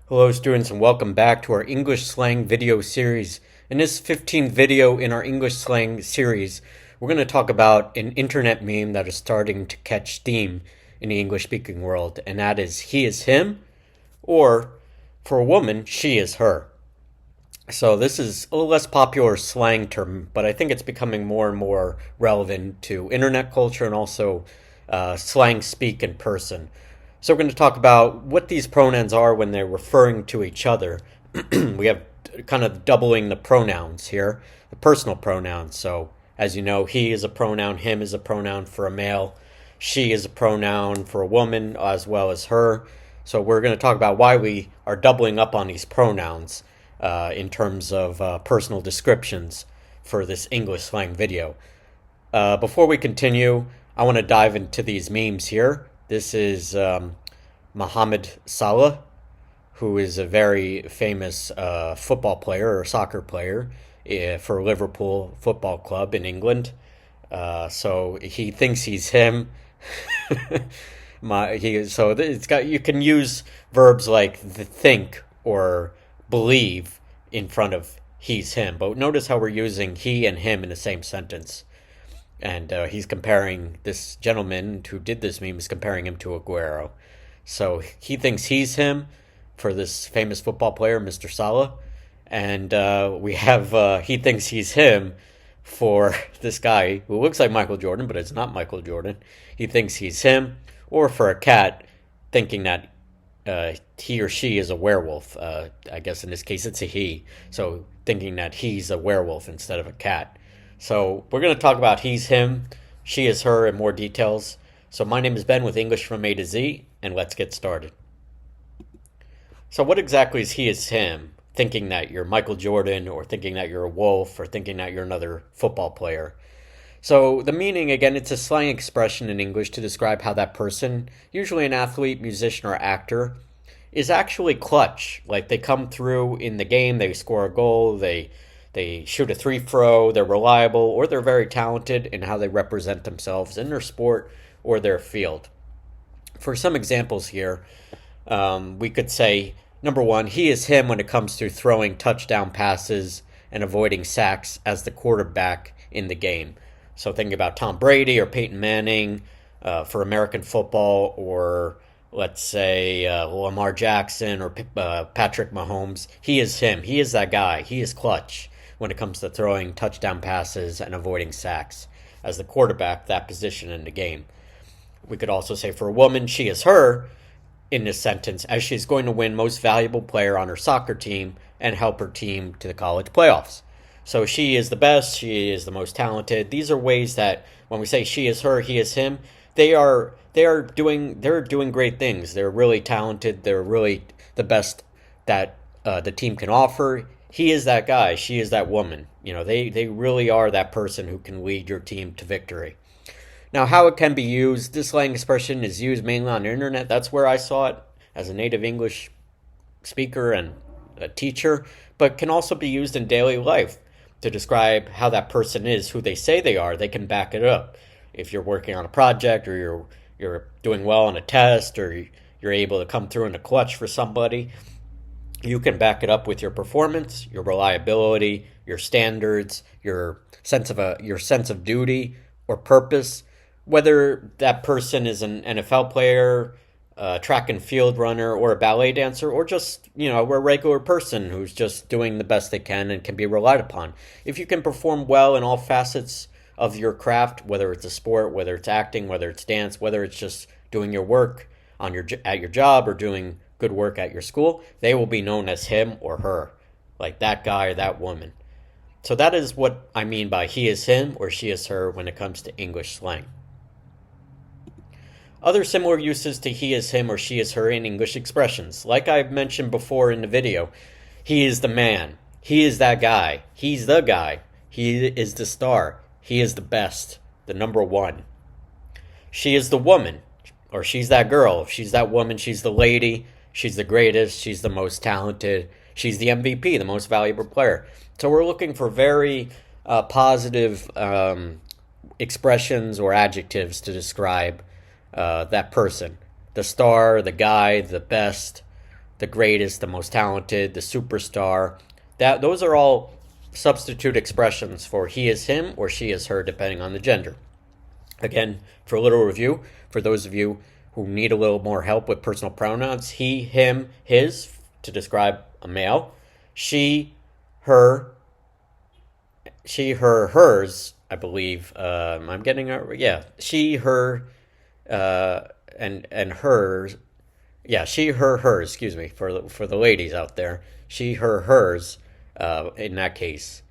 Hello students and welcome back to our English slang video series. In this 15th video in our English slang series, we're going to talk about an internet meme that is starting to catch steam in the English speaking world, and that is he is him, or for a woman, she is her. So this is a little less popular slang term, but I think it's becoming more and more relevant to internet culture and also slang speak in person. So we're going to talk about what these pronouns are when they're referring to each other. We have kind of doubling the pronouns here, the personal pronouns. So as you know, he is a pronoun, him is a pronoun for a male, she is a pronoun for a woman as well as her. So we're going to talk about why we are doubling up on these pronouns in terms of personal descriptions for this English slang video. Before we continue, I want to dive into these memes here. This is Mohamed Salah, who is a very famous football player or soccer player for Liverpool Football Club in England. So he thinks he's him. You can use verbs like think or believe in front of he's him, but notice how we're using he and him in the same sentence. And he's comparing this gentleman who did this meme is comparing him to Aguero. So he thinks he's him for this famous football player, Mr. Salah. And we have he thinks he's him for this guy who looks like Michael Jordan, but it's not Michael Jordan. He thinks he's him, or for a cat, thinking that he or she is a werewolf. I guess in this case it's a he. So thinking that he's a werewolf instead of a cat. So we're going to talk about he's him, she is her in more details. So my name is Ben with English from A to Z, and let's get started. So what exactly is he is him? Thinking that you're Michael Jordan, or thinking that you're a wolf, or thinking that you're another football player. So the meaning, again, it's a slang expression in English to describe how that person, usually an athlete, musician, or actor, is actually clutch. Like they come through in the game, they score a goal, they shoot a free throw, they're reliable, or they're very talented in how they represent themselves in their sport or their field. For some examples here, we could say, number one, he is him when it comes to throwing touchdown passes and avoiding sacks as the quarterback in the game. So thinking about Tom Brady or Peyton Manning for American football, or let's say Lamar Jackson or Patrick Mahomes. He is him. He is that guy. He is clutch when it comes to throwing touchdown passes and avoiding sacks as the quarterback, that position in the game. We could also say for a woman, she is her in this sentence, as she's going to win most valuable player on her soccer team and help her team to the college playoffs. So she is the best, she is the most talented. These are ways that when we say she is her, he is him, they are doing great things. They're really talented, they're really the best that the team can offer. He is that guy, she is that woman. You know, they really are that person who can lead your team to victory. Now, how it can be used, this slang expression is used mainly on the internet. That's where I saw it as a native English speaker and a teacher, but can also be used in daily life to describe how that person is, who they say they are. They can back it up. If you're working on a project, or you're doing well on a test, or you're able to come through in the clutch for somebody, you can back it up with your performance, your reliability, your standards, your sense of duty or purpose. Whether that person is an NFL player, a track and field runner, or a ballet dancer, or just, a regular person who's just doing the best they can and can be relied upon. If you can perform well in all facets of your craft, whether it's a sport, whether it's acting, whether it's dance, whether it's just doing your work at your job or doing good work at your school, they will be known as him or her, like that guy or that woman. So that is what I mean by he is him or she is her when it comes to English slang. Other similar uses to he is him or she is her in English expressions. Like I've mentioned before in the video, he is the man. He is that guy. He's the guy. He is the star. He is the best. The number one. She is the woman, or she's that girl. If she's that woman, she's the lady. She's the greatest. She's the most talented. She's the MVP, the most valuable player. So we're looking for very positive expressions or adjectives to describe that person, the star, the guy, the best, the greatest, the most talented, the superstar. Those are all substitute expressions for he is him or she is her, depending on the gender. Again, for a little review, for those of you who need a little more help with personal pronouns, he, him, his, to describe a male, she, her, hers, I believe. I'm getting yeah, she, her, and hers. Yeah, she, her, hers. Excuse me for the ladies out there. She, her, hers. In that case,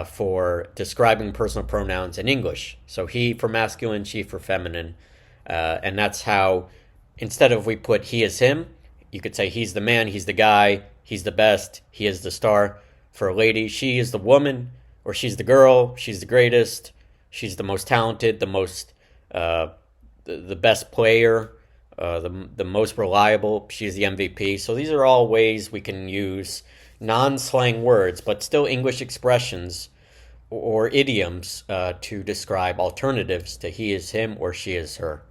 for describing personal pronouns in English. So he for masculine, she for feminine, and that's how. Instead of we put he is him, you could say he's the man, he's the guy, he's the best, he is the star. For a lady, she is the woman, or she's the girl, she's the greatest, she's the most talented, the most the best player, the most reliable, she's the MVP. So these are all ways we can use non-slang words, but still English expressions or idioms to describe alternatives to he is him or she is her.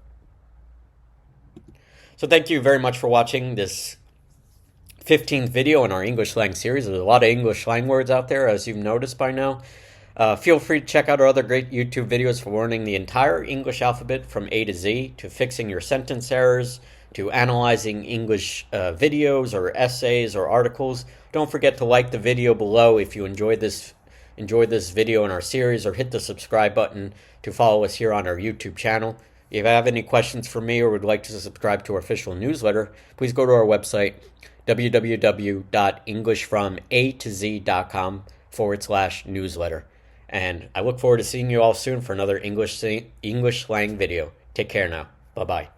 So thank you very much for watching this 15th video in our English slang series. There's a lot of English slang words out there, as you've noticed by now. Feel free to check out our other great YouTube videos for learning the entire English alphabet from A to Z, to fixing your sentence errors, to analyzing English videos or essays or articles. Don't forget to like the video below if you enjoyed this video in our series, or hit the subscribe button to follow us here on our YouTube channel. If you have any questions for me or would like to subscribe to our official newsletter, please go to our website, www.englishfromatoz.com/newsletter. And I look forward to seeing you all soon for another English slang video. Take care now. Bye-bye.